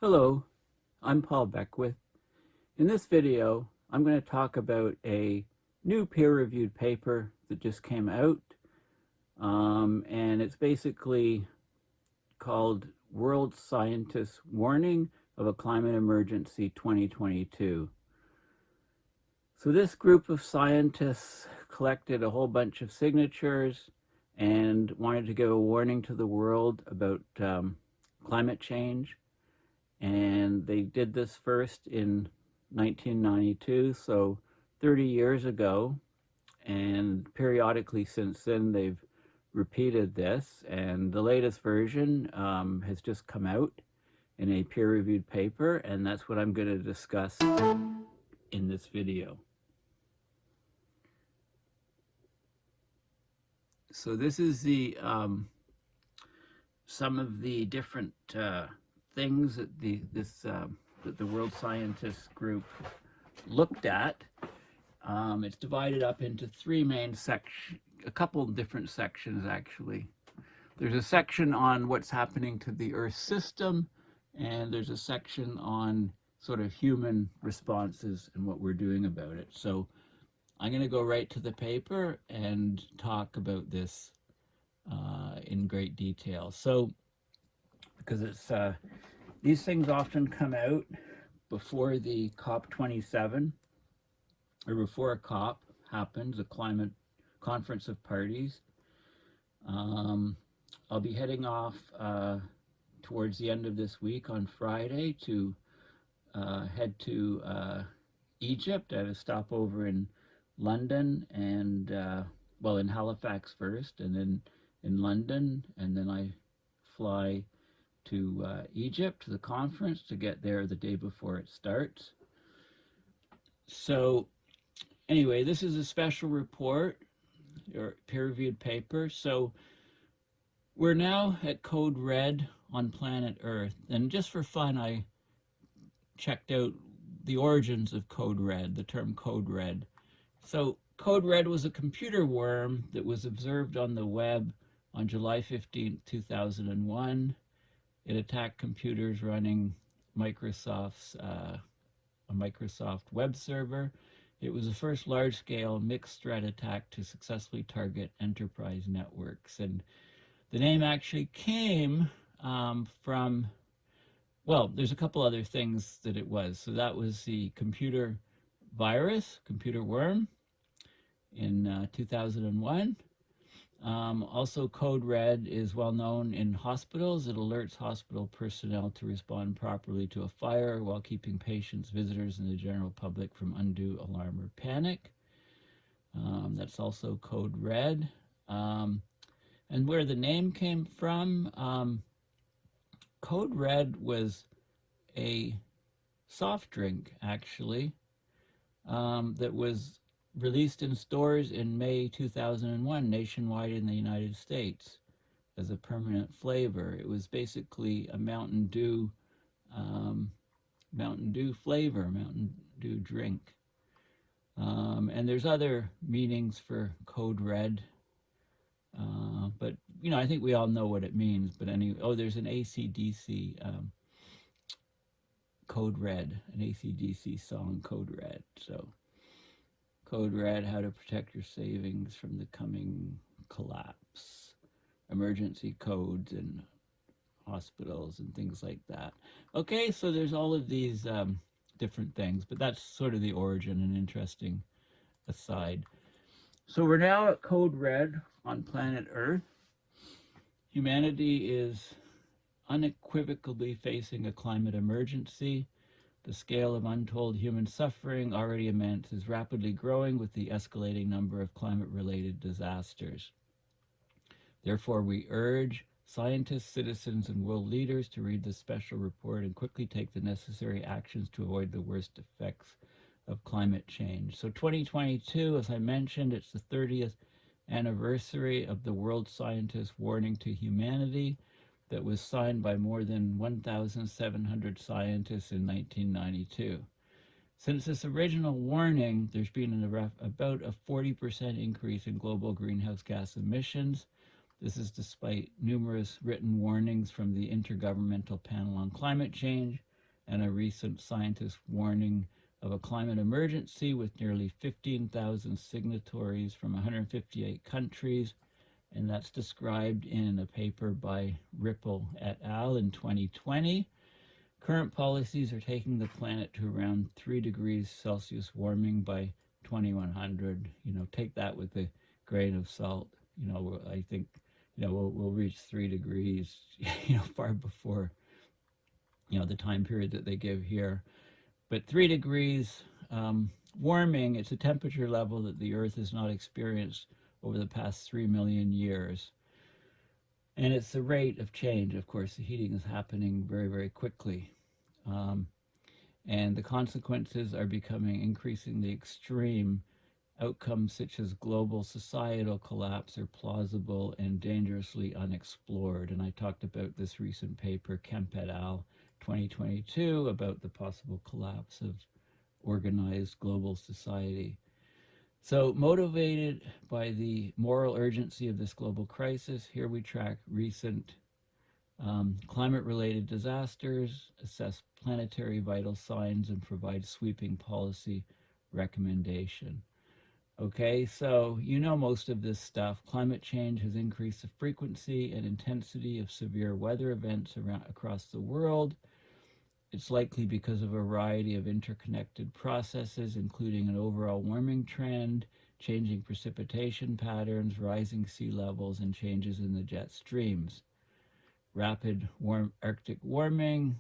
Hello, I'm Paul Beckwith. In this video, I'm going to talk about a new peer-reviewed paper that just came out, and it's basically called World Scientists Warning of a Climate Emergency 2022. So this group of scientists collected a whole bunch of signatures and wanted to give a warning to the world about climate change. And they did this first in 1992, so 30 years ago, and periodically since then they've repeated this, and the latest version has just come out in a peer-reviewed paper, and that's what I'm going to discuss in this video. So this is the some of the different things that that the World Scientists Group looked at. It's divided up into three main sections, a couple of different sections actually. There's a section on what's happening to the Earth system, and there's a section on sort of human responses and what we're doing about it. So I'm going to go right to the paper and talk about this in great detail. So, because it's these things often come out before the COP27, or before a COP happens, a climate conference of parties. I'll be heading off towards the end of this week on Friday to head to Egypt. I have a stopover in London and, well, in Halifax first, and then in London, and then I fly to Egypt to the conference to get there the day before it starts. So anyway, this is a special report or peer-reviewed paper. So we're now at Code Red on planet Earth, and just for fun I checked out the origins of Code Red, the term Code Red. So Code Red was a computer worm that was observed on the web on July 15, 2001. It attacked computers running Microsoft's a Microsoft web server. It was the first large-scale mixed threat attack to successfully target enterprise networks. And the name actually came from, well, there's a couple other things that it was. So that was the computer virus, computer worm in 2001. Also, Code Red is well known in hospitals. It alerts hospital personnel to respond properly to a fire while keeping patients, visitors, and the general public from undue alarm or panic. That's also Code Red. And where the name came from, Code Red was a soft drink, actually, that was released in stores in May 2001 nationwide in the United States as a permanent flavor. It was basically a Mountain Dew flavor, Mountain Dew drink. And there's other meanings for Code Red, but you know, I think we all know what it means. But anyway, oh, there's an AC/DC Code Red, an AC/DC song, Code Red. So Code Red, how to protect your savings from the coming collapse. Emergency codes in hospitals and things like that. Okay, so there's all of these different things, but that's sort of the origin, an interesting aside. So we're now at Code Red on planet Earth. Humanity is unequivocally facing a climate emergency. The scale of untold human suffering, already immense, is rapidly growing with the escalating number of climate-related disasters. Therefore, we urge scientists, citizens, and world leaders to read this special report and quickly take the necessary actions to avoid the worst effects of climate change. So 2022, as I mentioned, it's the 30th anniversary of the World Scientists Warning to Humanity that was signed by more than 1,700 scientists in 1992. Since this original warning, there's been about a 40% increase in global greenhouse gas emissions. This is despite numerous written warnings from the Intergovernmental Panel on Climate Change, and a recent scientist warning of a climate emergency with nearly 15,000 signatories from 158 countries. And that's described in a paper by Ripple et al. In 2020. Current policies are taking the planet to around 3 degrees Celsius warming by 2100. Take that with a grain of salt. I think, we'll reach 3 degrees, far before, the time period that they give here. But 3 degrees warming, it's a temperature level that the Earth has not experienced over the past 3 million years. And it's the rate of change. Of course, the heating is happening very, very quickly. And the consequences are becoming increasingly extreme. Outcomes such as global societal collapse are plausible and dangerously unexplored. And I talked about this recent paper, Kemp et al., 2022, about the possible collapse of organized global society. So, motivated by the moral urgency of this global crisis, here we track recent climate-related disasters, assess planetary vital signs, and provide sweeping policy recommendation. Okay, so most of this stuff. Climate change has increased the frequency and intensity of severe weather events across the world. It's likely because of a variety of interconnected processes, including an overall warming trend, changing precipitation patterns, rising sea levels, and changes in the jet streams. Rapid Arctic warming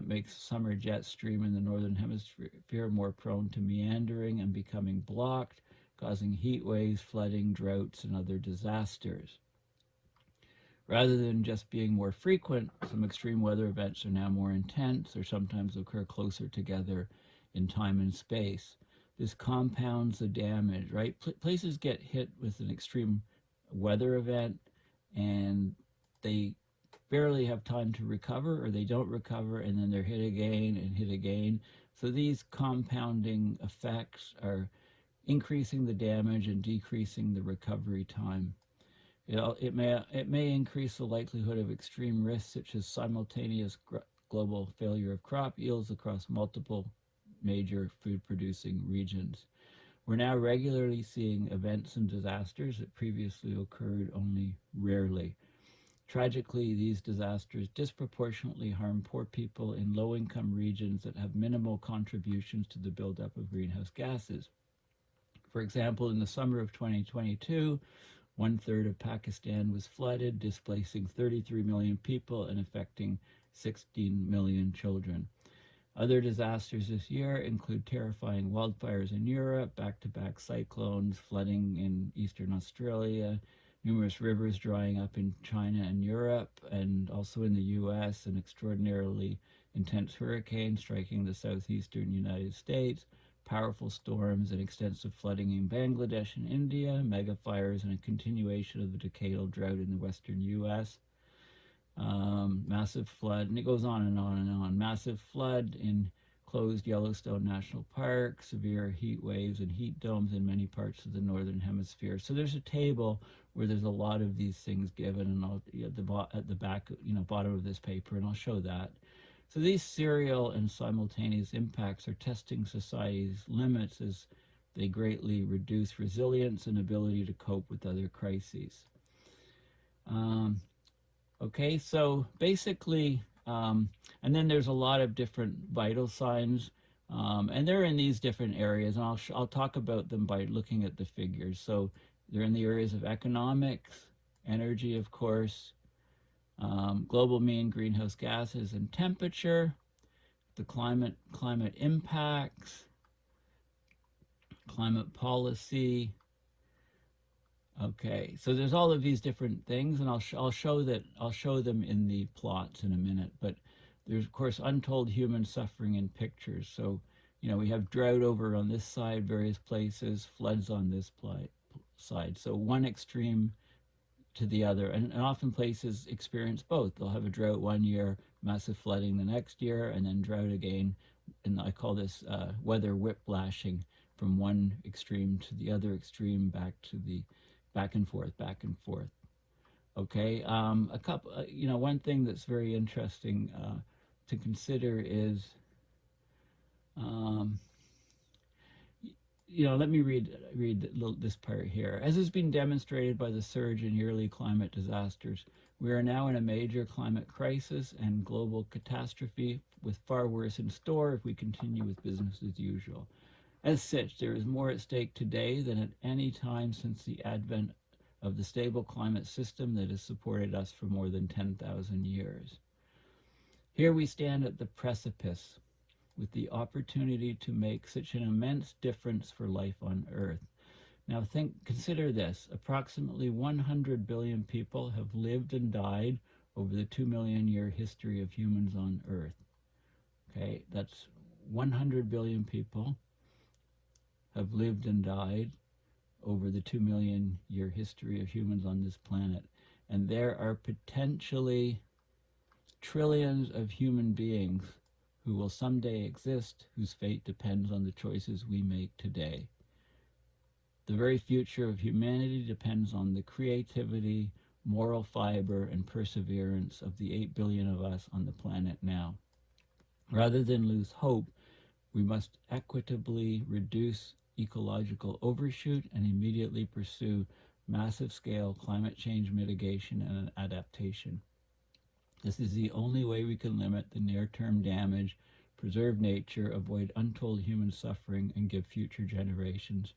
makes summer jet stream in the northern hemisphere more prone to meandering and becoming blocked, causing heat waves, flooding, droughts, and other disasters. Rather than just being more frequent, some extreme weather events are now more intense or sometimes occur closer together in time and space. This compounds the damage, right? Places get hit with an extreme weather event and they barely have time to recover, or they don't recover, and then they're hit again and hit again. So these compounding effects are increasing the damage and decreasing the recovery time. It may increase the likelihood of extreme risks, such as simultaneous global failure of crop yields across multiple major food-producing regions. We're now regularly seeing events and disasters that previously occurred only rarely. Tragically, these disasters disproportionately harm poor people in low-income regions that have minimal contributions to the buildup of greenhouse gases. For example, in the summer of 2022, 1/3 of Pakistan was flooded, displacing 33 million people and affecting 16 million children. Other disasters this year include terrifying wildfires in Europe, back-to-back cyclones, flooding in eastern Australia, numerous rivers drying up in China and Europe, and also in the US, an extraordinarily intense hurricane striking the southeastern United States, powerful storms and extensive flooding in Bangladesh and India, mega fires, and a continuation of the decadal drought in the western US. Massive flood, and it goes on and on and on. Massive flood in closed Yellowstone National Park, severe heat waves and heat domes in many parts of the northern hemisphere. So there's a table where there's a lot of these things given, and I'll at the back, bottom of this paper, and I'll show that. So these serial and simultaneous impacts are testing society's limits as they greatly reduce resilience and ability to cope with other crises. Okay, so basically, and then there's a lot of different vital signs, and they're in these different areas, and I'll talk about them by looking at the figures. So they're in the areas of economics, energy, of course, global mean greenhouse gases and temperature, the climate impacts, climate policy. Okay, so there's all of these different things, and I'll show them in the plots in a minute. But there's of course untold human suffering in pictures. So we have drought over on this side, various places, floods on this side. So one extreme to the other, and often places experience both. They'll have a drought one year, massive flooding the next year, and then drought again. And I call this weather whiplashing, from one extreme to the other extreme, back and forth. Okay, one thing that's very interesting to consider is Um, Let me read this part here. As has been demonstrated by the surge in yearly climate disasters, we are now in a major climate crisis and global catastrophe, with far worse in store if we continue with business as usual. As such, there is more at stake today than at any time since the advent of the stable climate system that has supported us for more than 10,000 years. Here we stand at the precipice, with the opportunity to make such an immense difference for life on Earth. Now consider this. Approximately 100 billion people have lived and died over the 2 million year history of humans on Earth. Okay, that's 100 billion people have lived and died over the 2 million year history of humans on this planet. And there are potentially trillions of human beings who will someday exist, whose fate depends on the choices we make today. The very future of humanity depends on the creativity, moral fiber, and perseverance of the 8 billion of us on the planet now. Rather than lose hope, we must equitably reduce ecological overshoot and immediately pursue massive scale climate change mitigation and adaptation. This is the only way we can limit the near-term damage, preserve nature, avoid untold human suffering, and give future generations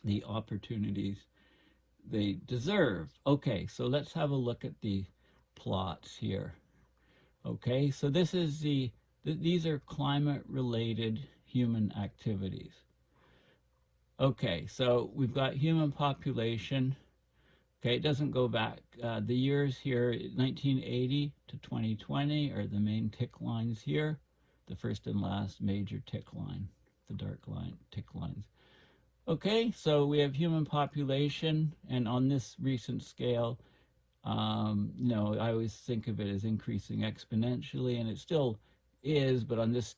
the opportunities they deserve. Okay, so let's have a look at the plots here. Okay, so these are climate-related human activities. Okay, so we've got human population. Okay, it doesn't go back. The years here, 1980 to 2020, are the main tick lines here. The first and last major tick line, the dark line, tick lines. Okay, so we have human population, and on this recent scale, I always think of it as increasing exponentially, and it still is, but on this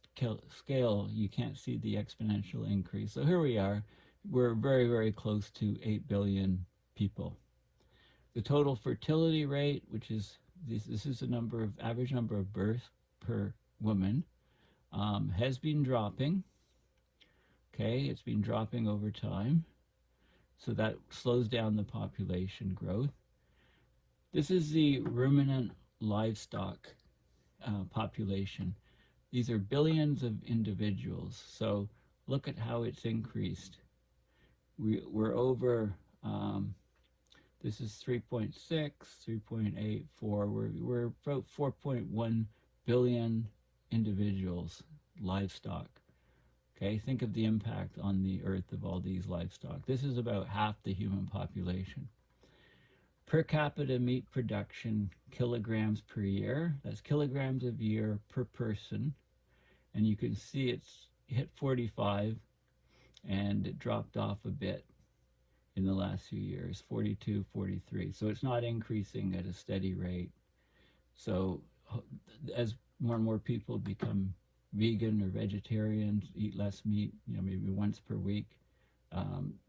scale, you can't see the exponential increase. So here we are. We're very, very close to 8 billion people. The total fertility rate, which is this is the average number of births per woman, has been dropping. Okay, it's been dropping over time, so that slows down the population growth. This is the ruminant livestock population. These are billions of individuals. So look at how it's increased. We're over. This is 3.6, 3.84. We're about 4.1 billion individuals, livestock. Okay, think of the impact on the earth of all these livestock. This is about half the human population. Per capita meat production, kilograms per year. That's kilograms of year per person. And you can see it's hit 45 and it dropped off a bit in the last few years, 42, 43. So it's not increasing at a steady rate. So as more and more people become vegan or vegetarians, eat less meat, maybe once per week,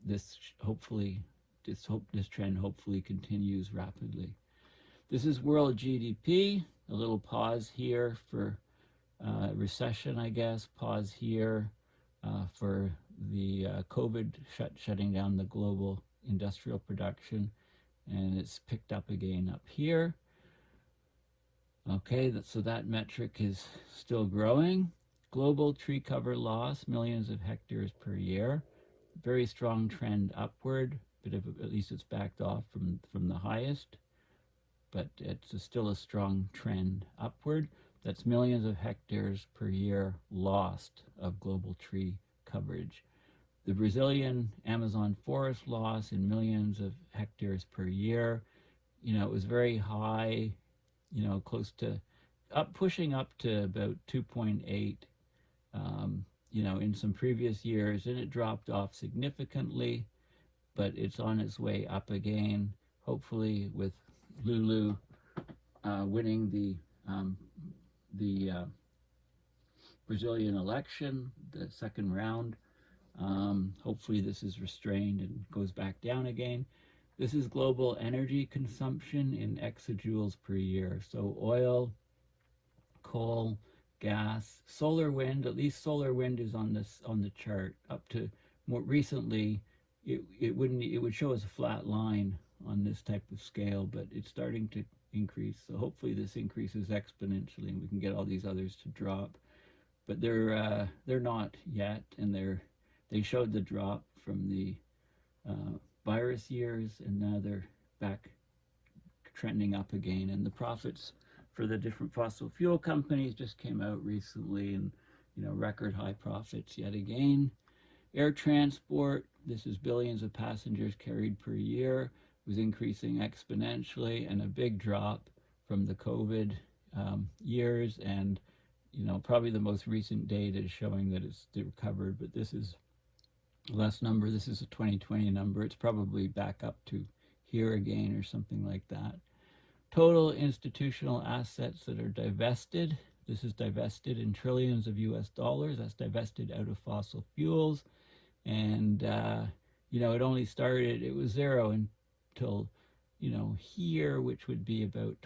this trend hopefully continues rapidly. This is world GDP. A little pause here for recession, I guess. Pause here for the COVID shutting down the global industrial production, and it's picked up again up here. Okay, so that metric is still growing. Global tree cover loss, millions of hectares per year. Very strong trend upward, but at least it's backed off from the highest, but it's still a strong trend upward. That's millions of hectares per year lost of global tree coverage. The Brazilian Amazon forest loss in millions of hectares per year, it was very high, close to pushing up to about 2.8, in some previous years, and it dropped off significantly, but it's on its way up again, hopefully with Lulu winning the Brazilian election, the second round. Hopefully this is restrained and goes back down again. This is global energy consumption in exajoules per year. So oil, coal, gas, solar wind. At least solar wind is on the chart. Up to more recently, it would show as a flat line on this type of scale, but it's starting to increase. So hopefully this increases exponentially, and we can get all these others to drop. But they're not yet, and they showed the drop from the virus years, and now they're back trending up again. And the profits for the different fossil fuel companies just came out recently, and record high profits yet again. Air transport, this is billions of passengers carried per year, was increasing exponentially, and a big drop from the COVID years. And probably the most recent data is showing that it's recovered, but this is less number. This is a 2020 number. It's probably back up to here again or something like that. Total institutional assets that are divested. This is divested in trillions of US dollars. That's divested out of fossil fuels. And, it only started, it was zero until, here, which would be about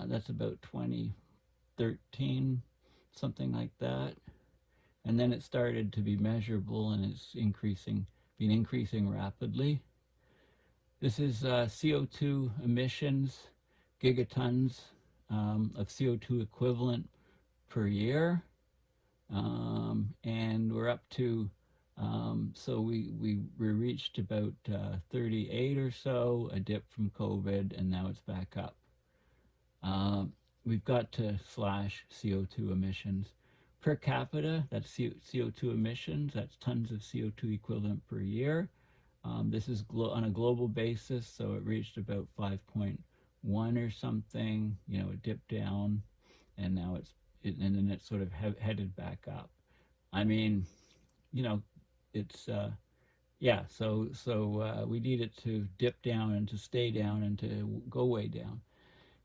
that's about 2013, something like that. And then it started to be measurable, and it's been increasing rapidly. This is CO2 emissions, gigatons of CO2 equivalent per year. And we're up to, so we reached about 38 or so, a dip from COVID, and now it's back up. We've got to slash CO2 emissions. Per capita, that's CO2 emissions, that's tons of CO2 equivalent per year. This is on a global basis, so it reached about 5.1 or something. It dipped down, and now and then it's sort of headed back up. I mean, it's yeah. So we need it to dip down and to stay down and to go way down.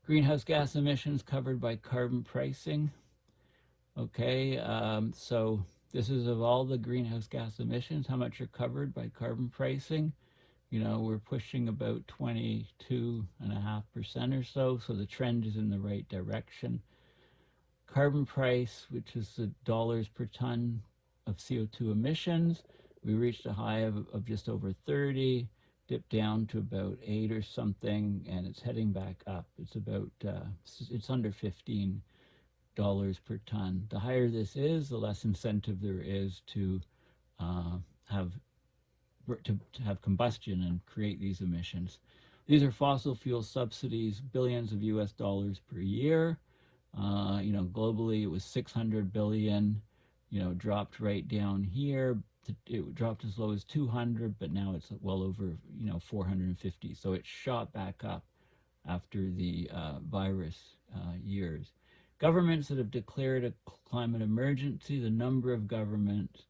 Greenhouse gas emissions covered by carbon pricing. Okay, so this is of all the greenhouse gas emissions, how much are covered by carbon pricing. We're pushing about 22.5% or so the trend is in the right direction. Carbon price, which is the dollars per ton of CO2 emissions, we reached a high of just over 30, dipped down to about 8 or something, and it's heading back up. It's about, it's under $15 per ton. The higher this is, the less incentive there is to have combustion and create these emissions. These are fossil fuel subsidies, billions of US dollars per year. Globally it was 600 billion, dropped right down here. It dropped as low as 200, but now it's well over, 450. So it shot back up after the virus years. Governments that have declared a climate emergency, the number of governments,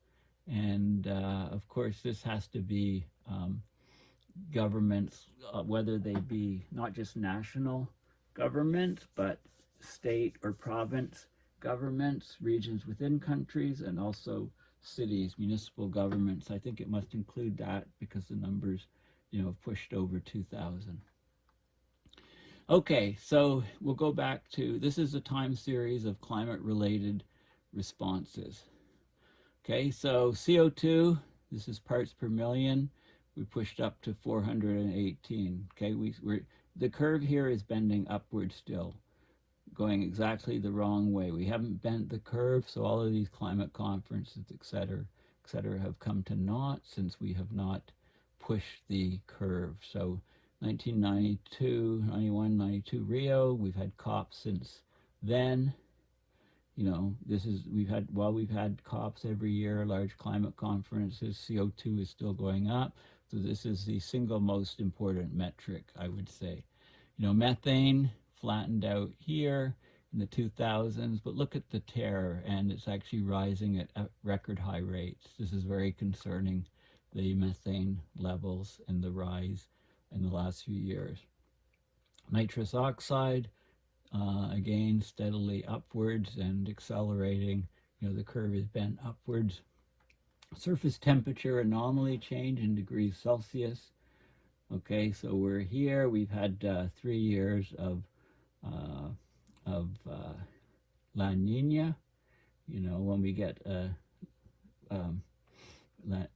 and of course this has to be governments, whether they be not just national governments, but state or province governments, regions within countries, and also cities, municipal governments. I think it must include that because the numbers, have pushed over 2,000. Okay, so we'll go back to, this is a time series of climate-related responses. Okay, so CO2, this is parts per million. We pushed up to 418. Okay, the curve here is bending upward still, going exactly the wrong way. We haven't bent the curve, so all of these climate conferences, et cetera, have come to naught since we have not pushed the curve. So 1992, 91, 92 Rio, we've had COP since then. We've had COPs every year, large climate conferences, CO2 is still going up. So this is the single most important metric, I would say. Methane flattened out here in the 2000s, but look at the tear, and it's actually rising at record high rates. This is very concerning, the methane levels and the rise in the last few years. Nitrous oxide, again, steadily upwards and accelerating. The curve is bent upwards. Surface temperature anomaly change in degrees Celsius. Okay, so we're here. We've had 3 years of La Nina. You know, when we get um, an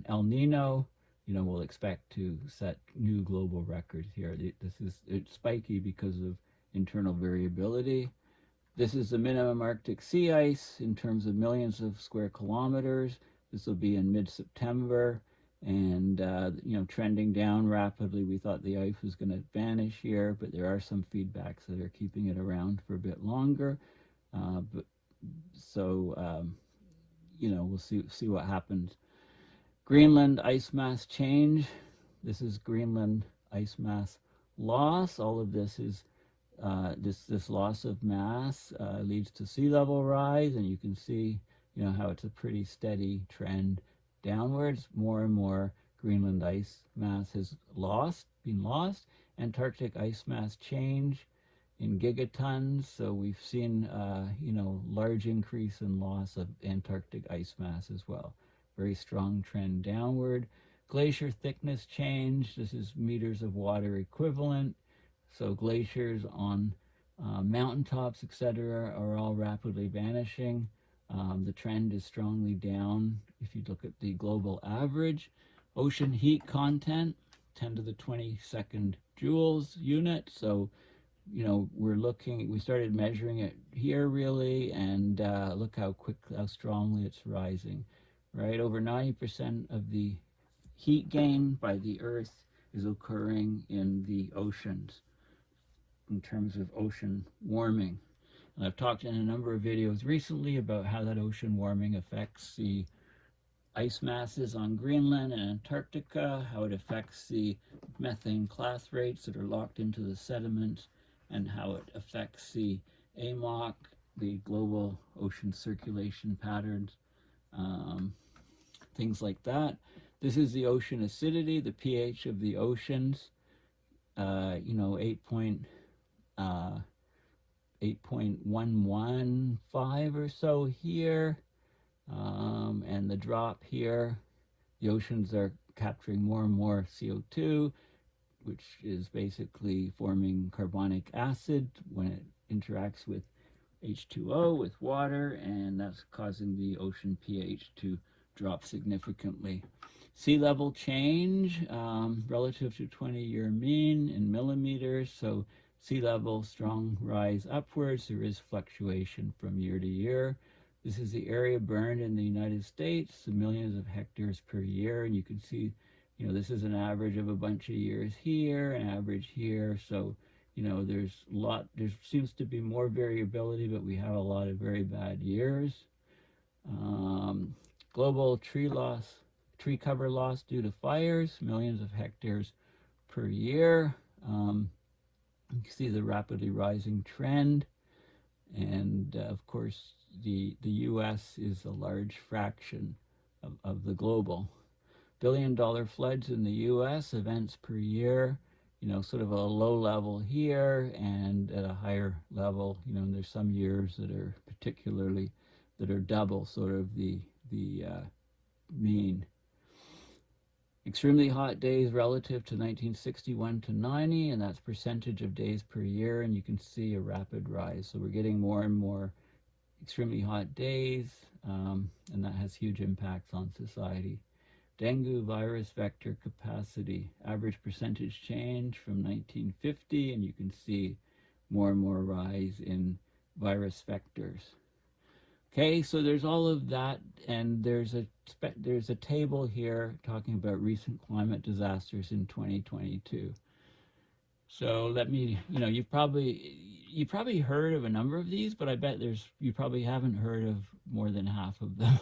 El Nino, you know, we'll expect to set new global records here. It's spiky because of internal variability. This is the minimum Arctic sea ice in terms of millions of square kilometers. This will be in mid-September, and you know, trending down rapidly. We thought the ice was going to vanish here, but there are some feedbacks that are keeping it around for a bit longer. But so you know, we'll see what happens. Greenland ice mass change. This is Greenland ice mass loss. All of this is this loss of mass leads to sea level rise, and you can see, you know, how it's a pretty steady trend downwards. More and more Greenland ice mass has been lost. Antarctic ice mass change in gigatons. So we've seen, you know, large increase in loss of Antarctic ice mass as well. Very strong trend downward. Glacier thickness change. This is meters of water equivalent. So glaciers on mountaintops, etc., are all rapidly vanishing. The trend is strongly down if you look at the global average. Ocean heat content, 10 to the 22nd joules unit. So, you know, we started measuring it here really, and look how strongly it's rising, right? Over 90% of the heat gain by the Earth is occurring in the oceans in terms of ocean warming. And I've talked in a number of videos recently about how that ocean warming affects the ice masses on Greenland and Antarctica, how it affects the methane class rates that are locked into the sediment, and how it affects the AMOC, the global ocean circulation patterns, things like that. This is the ocean acidity, the pH of the oceans, you know, 8.115 or so here, and the drop here. The oceans are capturing more and more CO2, which is basically forming carbonic acid when it interacts with H2O, with water, and that's causing the ocean pH to drop significantly. Sea level change relative to 20-year mean in millimeters. So sea level strong rise upwards. There is fluctuation from year to year. This is the area burned in the United States, the millions of hectares per year, and you can see, you know, this is an average of a bunch of years here, an average here. So, you know, there seems to be more variability, but we have a lot of very bad years. Global tree cover loss due to fires, millions of hectares per year. You can see the rapidly rising trend. And of course, the US is a large fraction of the global. Billion-dollar floods in the US, events per year, you know, sort of a low level here and at a higher level. You know, there's some years that are double sort of the mean. Extremely hot days relative to 1961 to 90, and that's percentage of days per year, and you can see a rapid rise. So we're getting more and more extremely hot days, and that has huge impacts on society. Dengue virus vector capacity, average percentage change from 1950, and you can see more and more rise in virus vectors. Okay, so there's all of that, and there's a table here talking about recent climate disasters in 2022. So let me, you know, you probably heard of a number of these, but I bet you probably haven't heard of more than half of them,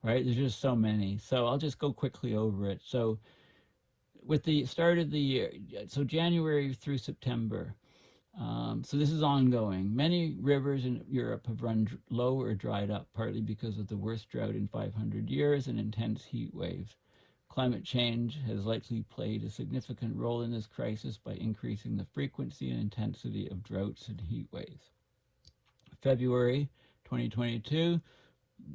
right? There's just so many. So I'll just go quickly over it. So with the start of the year, so January through September, so this is ongoing. Many rivers in Europe have run low or dried up, partly because of the worst drought in 500 years and intense heat waves. Climate change has likely played a significant role in this crisis by increasing the frequency and intensity of droughts and heat waves. February 2022,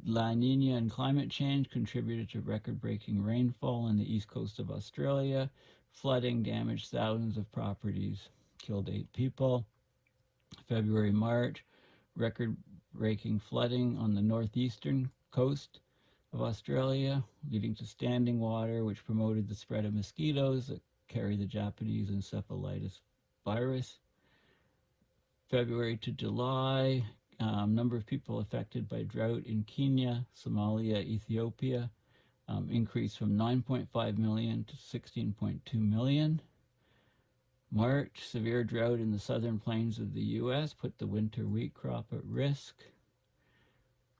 La Nina and climate change contributed to record-breaking rainfall on the east coast of Australia. Flooding damaged thousands of properties, killed 8 people. February, March, record-breaking flooding on the northeastern coast of Australia, leading to standing water, which promoted the spread of mosquitoes that carry the Japanese encephalitis virus. February to July, number of people affected by drought in Kenya, Somalia, Ethiopia increased from 9.5 million to 16.2 million. March, severe drought in the southern plains of the U.S. put the winter wheat crop at risk.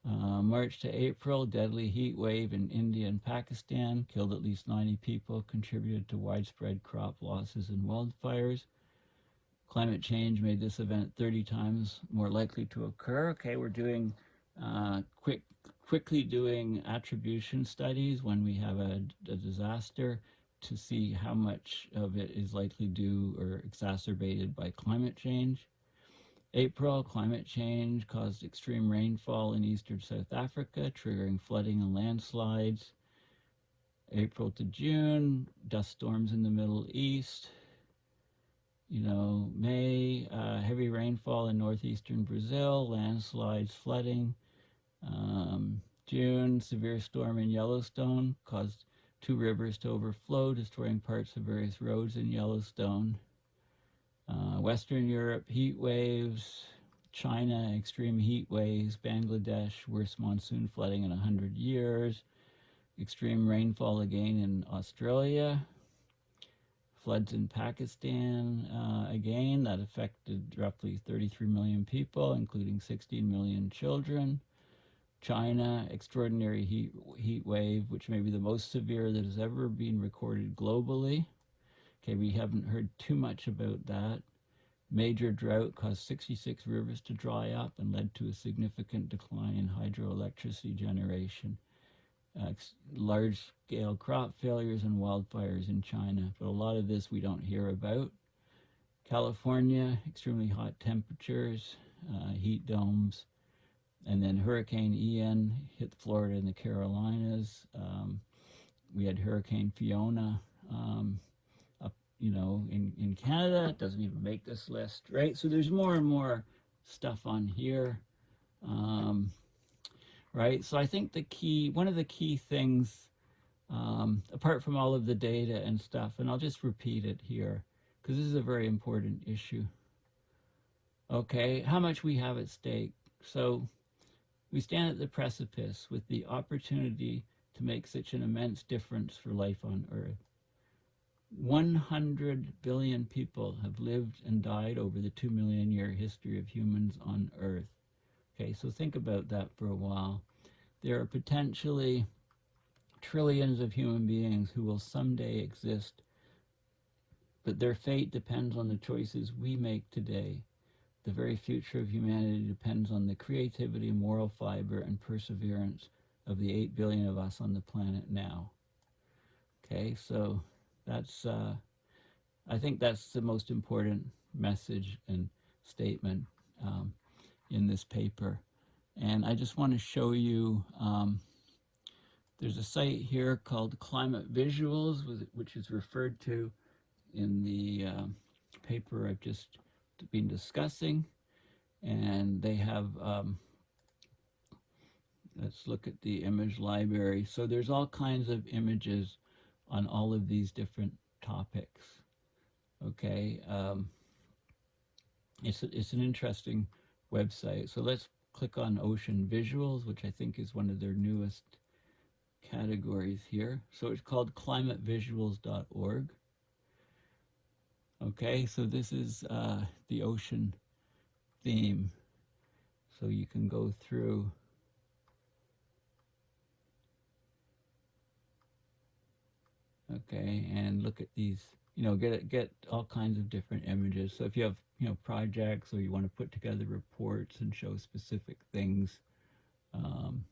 March to April, deadly heat wave in India and Pakistan killed at least 90 people, contributed to widespread crop losses and wildfires. Climate change made this event 30 times more likely to occur. Okay, we're doing quickly doing attribution studies when we have a disaster to see how much of it is likely due or exacerbated by climate change. April, climate change caused extreme rainfall in eastern South Africa, triggering flooding and landslides. April to June, dust storms in the Middle East. May, heavy rainfall in northeastern Brazil, landslides, flooding. June, severe storm in Yellowstone caused 2 rivers to overflow, destroying parts of various roads in Yellowstone. Western Europe, heat waves. China, extreme heat waves. Bangladesh, worst monsoon flooding in 100 years. Extreme rainfall again in Australia. Floods in Pakistan, again, that affected roughly 33 million people, including 16 million children. China, extraordinary heat wave, which may be the most severe that has ever been recorded globally. Okay, we haven't heard too much about that. Major drought caused 66 rivers to dry up and led to a significant decline in hydroelectricity generation. Large-scale crop failures and wildfires in China, but a lot of this we don't hear about. California, extremely hot temperatures, heat domes, and then Hurricane Ian hit Florida and the Carolinas. We had Hurricane Fiona up, in Canada. It doesn't even make this list, right? So there's more and more stuff on here. Right, so I think one of the key things, apart from all of the data and stuff, and I'll just repeat it here, because this is a very important issue. Okay, how much we have at stake. So we stand at the precipice with the opportunity to make such an immense difference for life on Earth. 100 billion people have lived and died over the 2 million year history of humans on Earth. Okay, so think about that for a while. There are potentially trillions of human beings who will someday exist, but their fate depends on the choices we make today. The very future of humanity depends on the creativity, moral fiber, and perseverance of the 8 billion of us on the planet now. Okay, so that's, I think that's the most important message and statement in this paper. And I just want to show you, there's a site here called Climate Visuals, which is referred to in the paper I've just been discussing. And they have, let's look at the image library. So there's all kinds of images on all of these different topics. Okay, it's an interesting website. So let's click on Ocean Visuals, which I think is one of their newest categories here. So it's called climatevisuals.org. Okay, so this is the ocean theme. So you can go through and look at these, get all kinds of different images. So if you have, projects or you want to put together reports and show specific things, and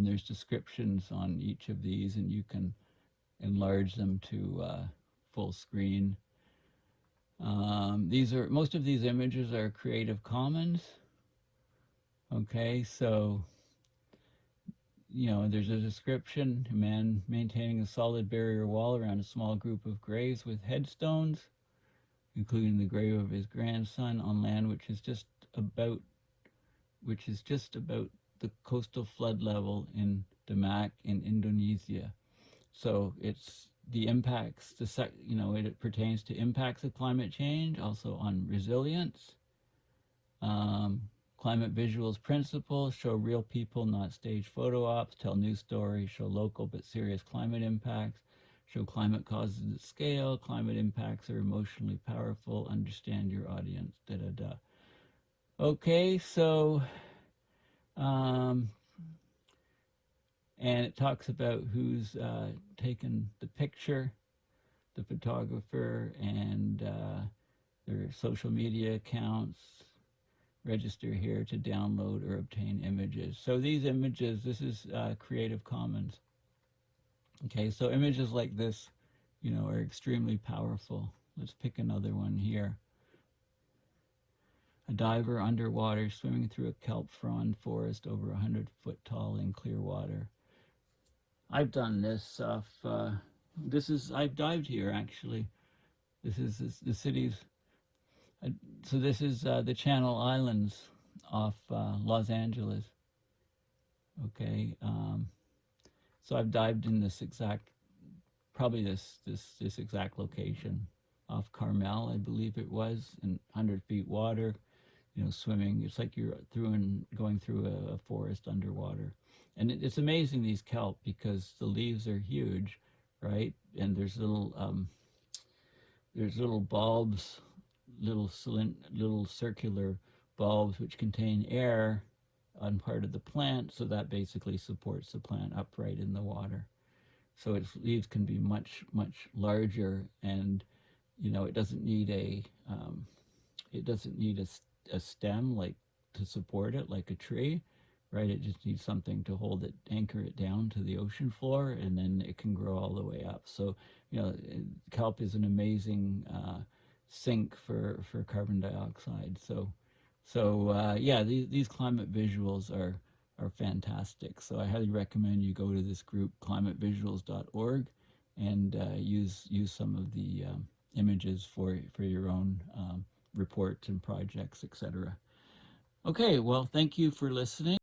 there's descriptions on each of these, and you can enlarge them to full screen. Most of these images are Creative Commons. Okay, so there's a description: a man maintaining a solid barrier wall around a small group of graves with headstones. including the grave of his grandson on land which is just about the coastal flood level in Demak in Indonesia. So it's the impacts, it pertains to impacts of climate change, also on resilience. Climate visuals principles show real people, not stage photo ops, tell news stories, show local but serious climate impacts, show climate causes at scale, climate impacts are emotionally powerful, understand your audience, da da da. Okay, so, and it talks about who's taken the picture, the photographer, and their social media accounts. Register here to download or obtain images. So these images, this is Creative Commons. Okay, so images like this, are extremely powerful. Let's pick another one here. A diver underwater swimming through a kelp frond forest over 100-foot tall in clear water. I've done this stuff. I've dived here actually. This is the city's. So this is the Channel Islands off Los Angeles. Okay, so I've dived in this exact, probably this exact location off Carmel, I believe it was, in 100 feet water. Swimming. It's like you're going through a forest underwater, and it's amazing, these kelp, because the leaves are huge, right? And there's little bulbs, little circular bulbs which contain air on part of the plant, so that basically supports the plant upright in the water. So its leaves can be much larger, and it doesn't need a stem like to support it like a tree, right? It just needs something to hold it, anchor it down to the ocean floor, and then it can grow all the way up. So kelp is an amazing sink for carbon dioxide. So yeah, these climate visuals are fantastic. So I highly recommend you go to this group, climatevisuals.org, and use some of the images for your own reports and projects, etc. Okay, well, thank you for listening.